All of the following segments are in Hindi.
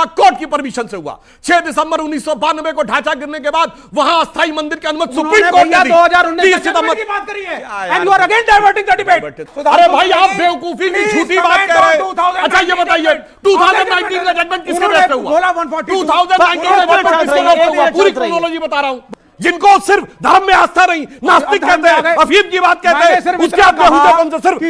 कोर्ट की परमिशन से हुआ। 6 दिसंबर 1992 को ढांचा गिरने के बाद वहां अस्थायी मंदिर की अनुमति सुप्रीम कोर्ट ने दी। 2019 की बात करी है and you are again diverting the debate. अरे भाई आप बेवकूफी की झूठी बात कह रहे हैं। अच्छा ये बताइए 2019 का जजमेंट किसके बेस पे हुआ? 2019 का जजमेंट किसके बेस पे हुआ? पूरी क्रोनोलॉजी बता रहा हूं। जिनको सिर्फ धर्म में आस्था नहीं, नास्तिक कहते हैं, अफीम की बात कहते हैं, उसके आप बेहुदा से सिर्फ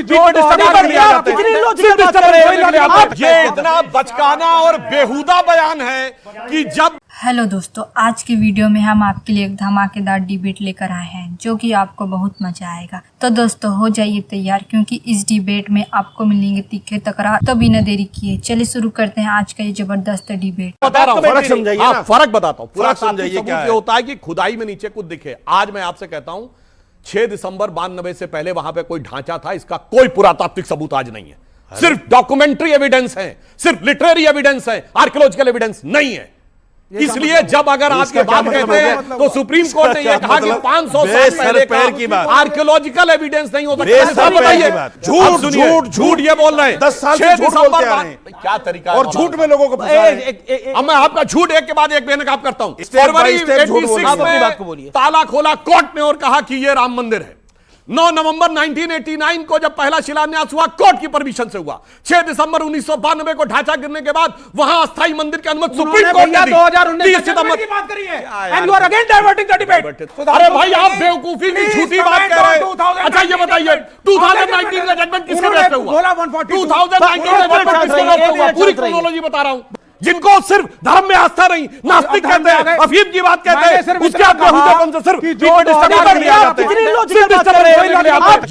ये इतना बचकाना और बेहुदा बयान है कि जब। हेलो दोस्तों, आज के वीडियो में हम आपके लिए एक धमाकेदार डिबेट लेकर आए हैं जो कि आपको बहुत मजा आएगा। तो दोस्तों हो जाइए तैयार, क्योंकि इस डिबेट में आपको मिलेंगे तीखे तकरार। तो बिना देरी किए चलिए शुरू करते हैं आज का ये जबरदस्त डिबेट। बता रहा हूँ, फर्क समझाइए ना। फर्क बताता हूँ। पूरा समझाइए क्या होता है कि खुदाई में नीचे कुछ दिखे। आज मैं आपसे कहता हूँ 6 दिसंबर 92 से पहले वहां पे कोई ढांचा था, इसका कोई पुरातात्विक सबूत आज नहीं है। सिर्फ डॉक्यूमेंट्री एविडेंस है, सिर्फ लिटरेरी एविडेंस है, आर्कियोलॉजिकल एविडेंस नहीं है। इसलिए जब अगर आप ये बात कहते हैं तो सुप्रीम कोर्ट ने यह कहा कि 500 साल पहले की आर्कियोलॉजिकल एविडेंस नहीं हो सकता। बताइए झूठ ये बोल रहे हैं। 10 साल से झूठ बोलते आ रहे हैं। क्या तरीका और झूठ में लोगों को अब मैं आपका झूठ एक के बाद एक बेनकाब करता हूं। फरवरी 86 में ताला खोला कोर्ट ने और कहा कि यह राम मंदिर है। 9 नवंबर 1989 को जब पहला शिलान्यास हुआ कोर्ट की परमिशन से हुआ। 6 दिसंबर 1992 को ढांचा गिरने के बाद वहां अस्थायी मंदिर की अनुमति सुप्रीम कोर्ट ने दी। 2019 की बात करी है and you are again diverting the debate. अरे भाई आप बेवकूफी की झूठी बात कह रहे हैं। अच्छा ये बताइए 2019 का जजमेंट किसके बेस पे हुआ? 2019 का जजमेंट किसके बेस पे हुआ? पूरी क्रोनोलॉजी बता रहा हूं। जिनको सिर्फ धर्म में आस्था नहीं, नास्तिक कहते हैं, अफीम की बात कहते हैं, उसके आप बेहुदापन से सिर्फ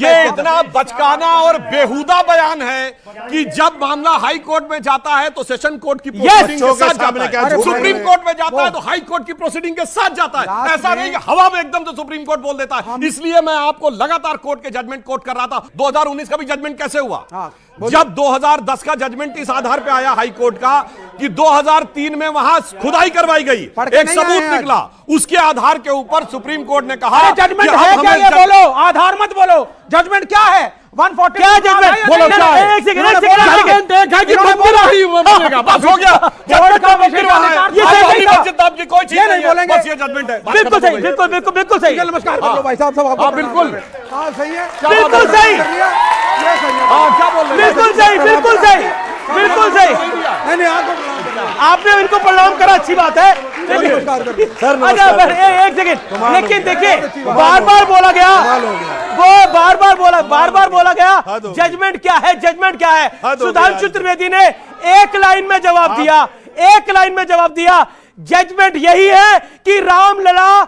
ये इतना बचकाना और बेहुदा बयान है कि जब मामला हाई कोर्ट में जाता है तो सेशन कोर्ट की प्रोसीडिंग के साथ जाता है, सुप्रीम कोर्ट में जाता है तो हाई कोर्ट की प्रोसीडिंग के साथ जाता है। ऐसा नहीं कि हवा में एकदम से सुप्रीम कोर्ट बोल देता है। इसलिए मैं आपको लगातार कोर्ट के जजमेंट कोट कर रहा था। 2019 का भी जजमेंट कैसे हुआ? जब 2010 का जजमेंट इस आधार पे आया हाई कोर्ट का कि 2003 में वहां खुदाई करवाई गई, एक सबूत निकला, उसके आधार के ऊपर सुप्रीम कोर्ट ने कहा जजमेंट है क्या? ये बोलो, आधार मत बोलो, जजमेंट क्या है? 140 क्या जजमेंट बोलो? क्या है? एक सेकंड है कि मंदिर ही बनेगा, बस हो गया। जजमेंट का मंदिर वहां है, ये मस्जिद नाम की कोई चीज नहीं है, बस ये जजमेंट है। बिल्कुल सही, बिल्कुल सही। नमस्कार बोलो भाई साहब, सब हां बिल्कुल हां सही है, बिल्कुल सही। हां क्या बोल रहे हैं? बिल्कुल सही। नहीं आपने इनको प्रणाम करा, अच्छी बात है। अच्छा एक सेकंड, लेकिन देखिए बार बार बोला गया, वो बार बार बोला गया जजमेंट क्या है, जजमेंट क्या है? सुधांशु त्रिवेदी ने एक लाइन में जवाब दिया, जजमेंट यही है कि रामलला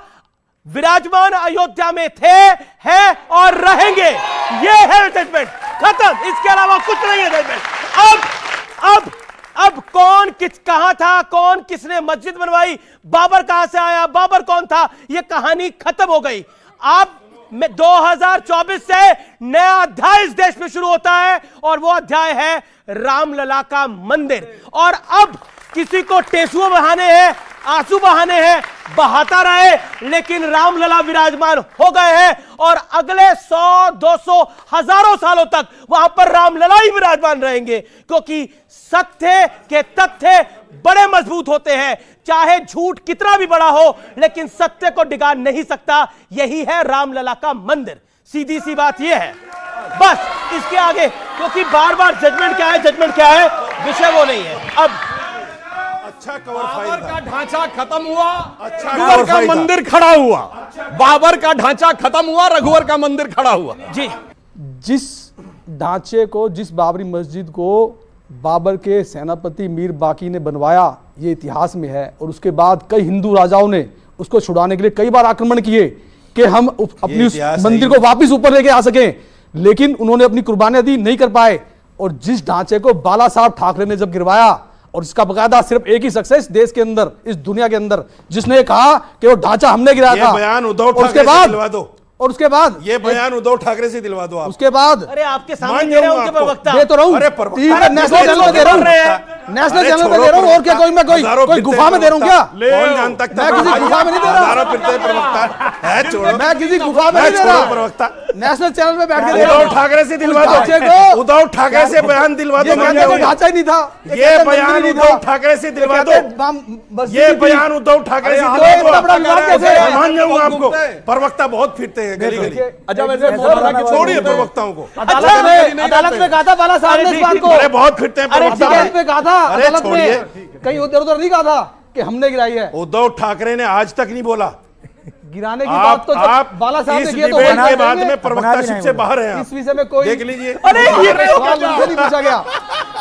विराजमान अयोध्या में थे, हैं और रहेंगे। ये है जजमेंट, खत्म। इसके अलावा कुछ नहीं है जजमेंट। अब कौन कहां था, कौन किसने मस्जिद बनवाई, बाबर कहां से आया, बाबर कौन था, यह कहानी खत्म हो गई। अब 2024 से नया अध्याय इस देश में शुरू होता है और वो अध्याय है रामलला का मंदिर। और अब किसी को टेसुओं बहाने हैं, आंसू बहाने हैं, बहाता रहे, लेकिन रामलला विराजमान हो गए हैं और अगले 100, 200, हजारों सालों तक वहां पर रामलला ही विराजमान रहेंगे, क्योंकि सत्य के तथ्य बड़े मजबूत होते हैं। चाहे झूठ कितना भी बड़ा हो, लेकिन सत्य को डिगा नहीं सकता। यही है रामलला का मंदिर, सीधी सी बात यह है। बस इसके आगे, क्योंकि बार बार जजमेंट क्या है, विषय वो नहीं है। अब अच्छा बाबर का ढांचा खत्म हुआ, रघुवर का मंदिर खड़ा हुआ। बाबर का ढांचा खत्म हुआ, रघुवर का मंदिर खड़ा हुआ। जी, जिस ढांचे को, जिस बाबरी मस्जिद को बाबर के सेनापति मीर बाकी ने बनवाया, ये इतिहास में है। और उसके बाद कई हिंदू राजाओं ने उसको छुड़ाने के लिए कई बार आक्रमण किए कि हम अपनी उस मंदिर को वापस ऊपर लेके आ सकें, लेकिन उन्होंने अपनी कुर्बानियां दी, नहीं कर पाए। और जिस ढांचे को बाला साहब ठाकरे ने जब गिरवाया, और इसका बकायदा सिर्फ एक ही शख्स है इस देश के अंदर, इस दुनिया के अंदर, जिसने कहा कि वो ढांचा हमने गिराया था। बयान उद्धव ठाकरे से दिलवा दो। और उसके बाद ये बयान उद्धव ठाकरे से दिलवा दो आप। उसके बाद अरे आपके सामने दे रहे हैं उनके प्रवक्ता, दे तो रहा हूं, अरे नेशनल दे रहा हूं। नेशनल चैनल पे दे रहा हूँ और क्या कोई मैं कोई गुफा में दे रहा हूँ क्या? कौन जानता मैं किसी गुफा में नहीं दे रहा। हजारों फिरते प्रवक्ता है, छोड़ो। मैं किसी गुफा में नहीं दे रहा। प्रवक्ता नेशनल चैनल पे बैठ के दे रहा उद्धव हूँ। ठाकरे से दिलवा ढांचे दो, को उद्धव ठाकरे से बयान दिलवा दो। ये कोई ढांचा ही नहीं था। ये बयान उद्धव ठाकरे से दिलवा दो। ये बयान उद्धव ठाकरे से इतना बड़ा विवाद कैसे है? मान जाऊंगा आपको, प्रवक्ता बहुत फिरते हैं गली गली। छोड़िए प्रवक्ताओं को। अदालत में कहा था बाला साहब ने इस बात को। अरे बहुत फिरते हैं प्रवक्ता। अदालत में कहा था, अरे अदालत छोड़िए। में कहीं उधर उधर नहीं कहा था कि हमने गिराई है। उद्धव ठाकरे ने आज तक नहीं बोला। गिराने की बात तो जब बाला साहब ने किया तो डिबेट के बाद में प्रवक्ताशिप से बाहर है। इस विषय में कोई देख लीजिए। अरे ये सवाल मुझसे नहीं पूछा गया।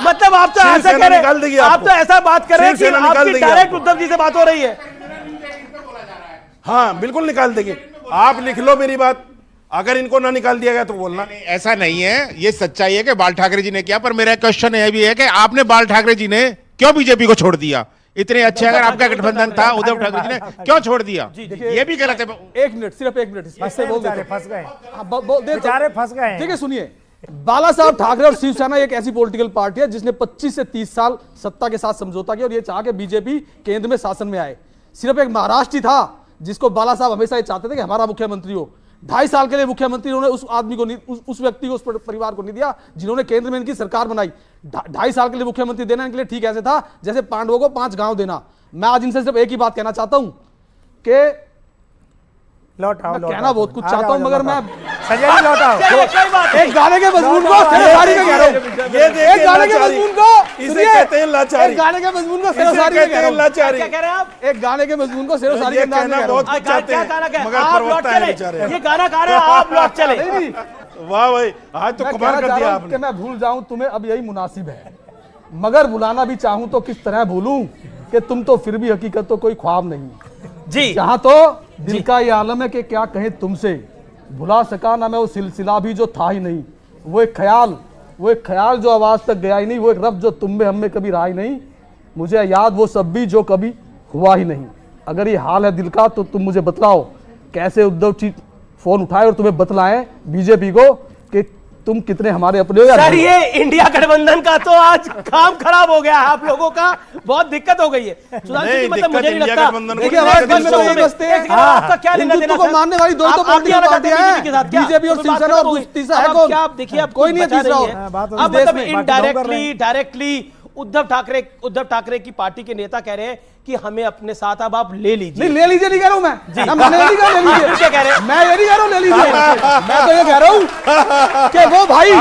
मतलब आप तो ऐसा कह रहे निकाल देगी हैं, आप आपको। तो ऐसा बात कर रहे हैं कि शिवसेना निकाल आपकी देगी डायरेक्ट आपको। उद्धव जी से बात हो रही है। हाँ बिल्कुल निकाल देंगे। आप लिख लो मेरी बात, अगर इनको ना निकाल दिया गया तो बोलना। ऐसा नहीं है, ये सच्चाई है कि बाल ठाकरे जी ने किया, पर मेरा क्वेश्चन यह भी है कि आपने बाल ठाकरे जी ने क्यों बीजेपी को छोड़ दिया? इतने अच्छे अगर आपका गठबंधन था, उद्धव ठाकरे जी ने क्यों छोड़ दिया? ये भी गलत है। एक मिनट, सिर्फ एक मिनट इससे बोल देता हूं। फंस गए, बेचारे फंस गए। ठीक है, सुनिए। बाला साहब ठाकरे और शिवसेना एक ऐसी पॉलिटिकल पार्टी है जिसने 25 से 30 साल सत्ता के साथ समझौता किया और ये चाह के बीजेपी केंद्र में शासन में आए। सिर्फ एक महाराष्ट्र ही था जिसको बाला साहब हमेशा ये चाहते थे कि हमारा मुख्यमंत्री हो। 2.5 साल के लिए मुख्यमंत्री उन्होंने उस आदमी को नहीं, उस व्यक्ति को, उस परिवार को नहीं दिया जिन्होंने केंद्र में इनकी सरकार बनाई। 2.5 साल के लिए मुख्यमंत्री देना इनके लिए ठीक ऐसे था जैसे पांडवों को 5 गांव देना। मैं आज इनसे सिर्फ एक ही बात कहना चाहता हूं कि कहना बहुत कुछ चाहता हूं मगर मैं एक गाने के मजमून को सेरोसारी में कह रहा हूं। एक गाने के मजमून को इसे कहते हैं लाचारी। एक गाने के मजमून को सेरोसारी में कह रहा हूं। लाचारी। क्या कह रहे हैं आप? एक गाने के मजमून को सेरोसारी के अंदाज में कह रहा हूं। बहुत कुछ चाहते क्या गाना हैं कह मगर आप लौट प्रवक्ता है चले, बेचारे। ये गाना गा रहे हैं आप लौट चले। नहीं, वाह भाई, आज तो मैं कमाल कहना कर चाह दिया रहा हूं आपने। कि मैं भूल जाऊं तुम्हें अब यही मुनासिब है, मगर बुलाना भी चाहूं तो किस तरह भूलूं कि तुम तो फिर भी हकीकत तो कोई ख्वाब नहीं। जी यहाँ तो दिल का ये आलम है कि क्या कहें तुमसे, भुला सका ना मैं वो सिलसिला भी जो था ही नहीं। वो एक ख्याल जो आवाज तक गया ही नहीं, वो एक रब जो तुम में हम में कभी रहा ही नहीं। मुझे याद वो सब भी जो कभी हुआ ही नहीं। अगर ये हाल है दिल का तो तुम मुझे बतलाओ कैसे उद्धव जी फोन उठाए और तुम्हें बतलाएं बीजेपी को कि तुम कितने हमारे अपने हो या सर, नहीं। ये इंडिया गठबंधन का तो आज काम खराब हो गया है आप लोगों का, बहुत दिक्कत हो गई है। सुधांशु जी, मतलब मुझे नहीं लगता। देखिए हमारे दिल में तो यही बसते हैं। आपका क्या लेना देना हिंदुत्व को मानने वाली दो तो पॉलिटिकल पार्टियां हैं, बीजेपी और शिवसेना, और तीसरा है कौन? क्या आप देखिए, आप कोई नहीं है तीसरा। अब मतलब इनडायरेक्टली डायरेक्टली उद्धव ठाकरे की पार्टी के नेता कह रहे हैं कि हमें अपने साथ अब आप ले लीजिए। नहीं, ले लीजिए नहीं कह रहा हूं मैं, ना मैंने नहीं कहा ले लीजिए। क्या कह रहे हैं? मैं ये नहीं कह रहा हूं ले लीजिए, मैं तो ये कह रहा हूं कि वो भाई,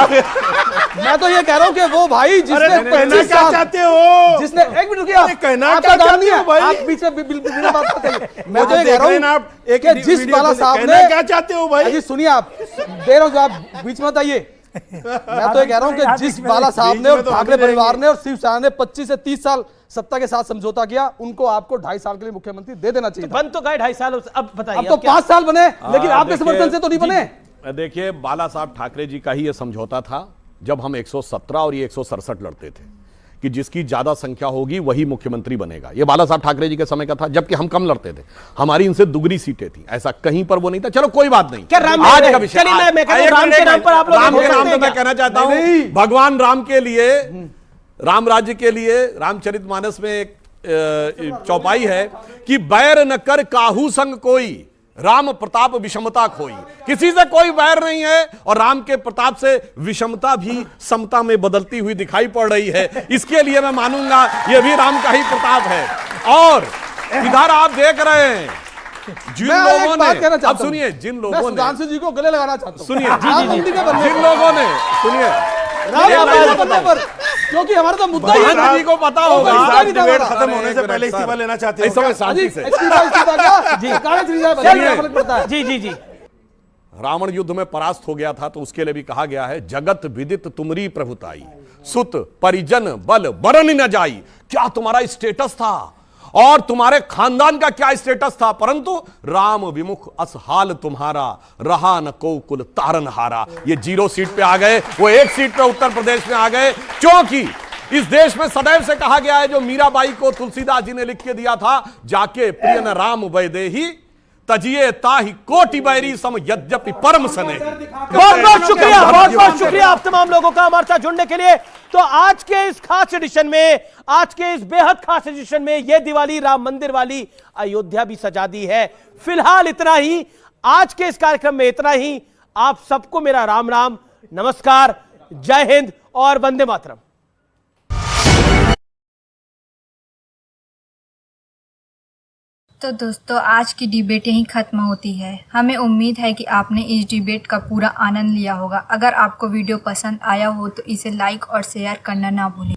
मैं तो ये कह रहा हूं कि वो भाई जिसने कहना 25 क्या साल, चाहते हो? जिसने एक मिनट रुकिए, कहना आपका क्या काम नहीं चाहते है हो भाई? आप बीच में बिना बात मत करिए। मैं तो ये देख कह रहे हैं रहा ना हूं आप, एक कि जिस वीडियो बाला को साहब कहना ने, क्या चाहते हो भाई? अजी सुनिए, आप दे रहा हूं जो आप बीच में मत आइए। मैं तो ये कह रहा हूं कि जिस बाला साहब ने और ठाकरे परिवार ने और शिवसेना ने 25 से 30 साल सत्ता के साथ समझौता किया, उनको आपको 2.5 साल के लिए मुख्यमंत्री दे देना चाहिए। बन तो गए 2.5 साल, अब बताइए। अब तो 5 साल बने, लेकिन आपके समर्थन से तो नहीं बने। देखिए, बाला साहब ठाकरे जी का ही यह समझौता था जब हम 117 और ये 167 लड़ते थे कि जिसकी ज्यादा संख्या होगी वही मुख्यमंत्री बनेगा। ये बाला साहब ठाकरे जी के समय का था, जबकि हम कम लड़ते थे, हमारी इनसे दुगनी सीटें थी। ऐसा कहीं पर वो नहीं था। चलो कोई बात नहीं। क्या राम आज का विषय, चलिए, मैं कहता हूं, राम के नाम पर आप लोग राम के बोल नाम सकते पे हैं मैं क्या? कहना चाहता हूं, भगवान राम के लिए, राम राज्य के लिए रामचरितमानस में एक चौपाई है कि बैर न कर काहू संग कोई, राम प्रताप विषमता खोई। किसी से कोई बैर नहीं है और राम के प्रताप से विषमता भी समता में बदलती हुई दिखाई पड़ रही है। इसके लिए मैं मानूंगा ये भी राम का ही प्रताप है। और इधर आप देख रहे हैं जिन लोगों ने, अब सुनिए, जिन लोगों ने, सुधांशु जी को गले लगाना चाहता हूं, सुनिए, जिन लोगों ने, सुनिए, क्योंकि हमारा तो मुद्दा ही महान जी को पता होगा। डिबेट खत्म होने से पहले इस्तीफा लेना चाहते हो? समय शांति से जी जी जी। रावण युद्ध में परास्त हो गया था तो उसके लिए भी कहा गया है, जगत विदित तुमरी प्रभुताई, सुत परिजन बल बरन न जाई। क्या तुम्हारा स्टेटस था और तुम्हारे खानदान का क्या स्टेटस था, परंतु राम विमुख असहाल तुम्हारा, रहा न को कुल तारन हारा। ये 0 सीट पे आ गए, वो 1 सीट पे उत्तर प्रदेश में आ गए, क्योंकि इस देश में सदैव से कहा गया है, जो मीराबाई को तुलसीदास जी ने लिख के दिया था, जाके प्रिय न राम वैदेही तजिए ताहि कोटि बैरी सम यद्यपि परम सने। बहुत बहुत शुक्रिया आप तमाम लोगों का हमारे साथ जुड़ने के लिए। तो आज के इस खास एडिशन में, आज के इस बेहद खास एडिशन में ये दिवाली राम मंदिर वाली अयोध्या भी सजा दी है। फिलहाल इतना ही, आज के इस कार्यक्रम में इतना ही। आप सबको मेरा राम राम, नमस्कार, जय हिंद और वंदे मातरम। तो दोस्तों आज की डिबेट यहीं ख़त्म होती है। हमें उम्मीद है कि आपने इस डिबेट का पूरा आनंद लिया होगा। अगर आपको वीडियो पसंद आया हो तो इसे लाइक और शेयर करना ना भूलें।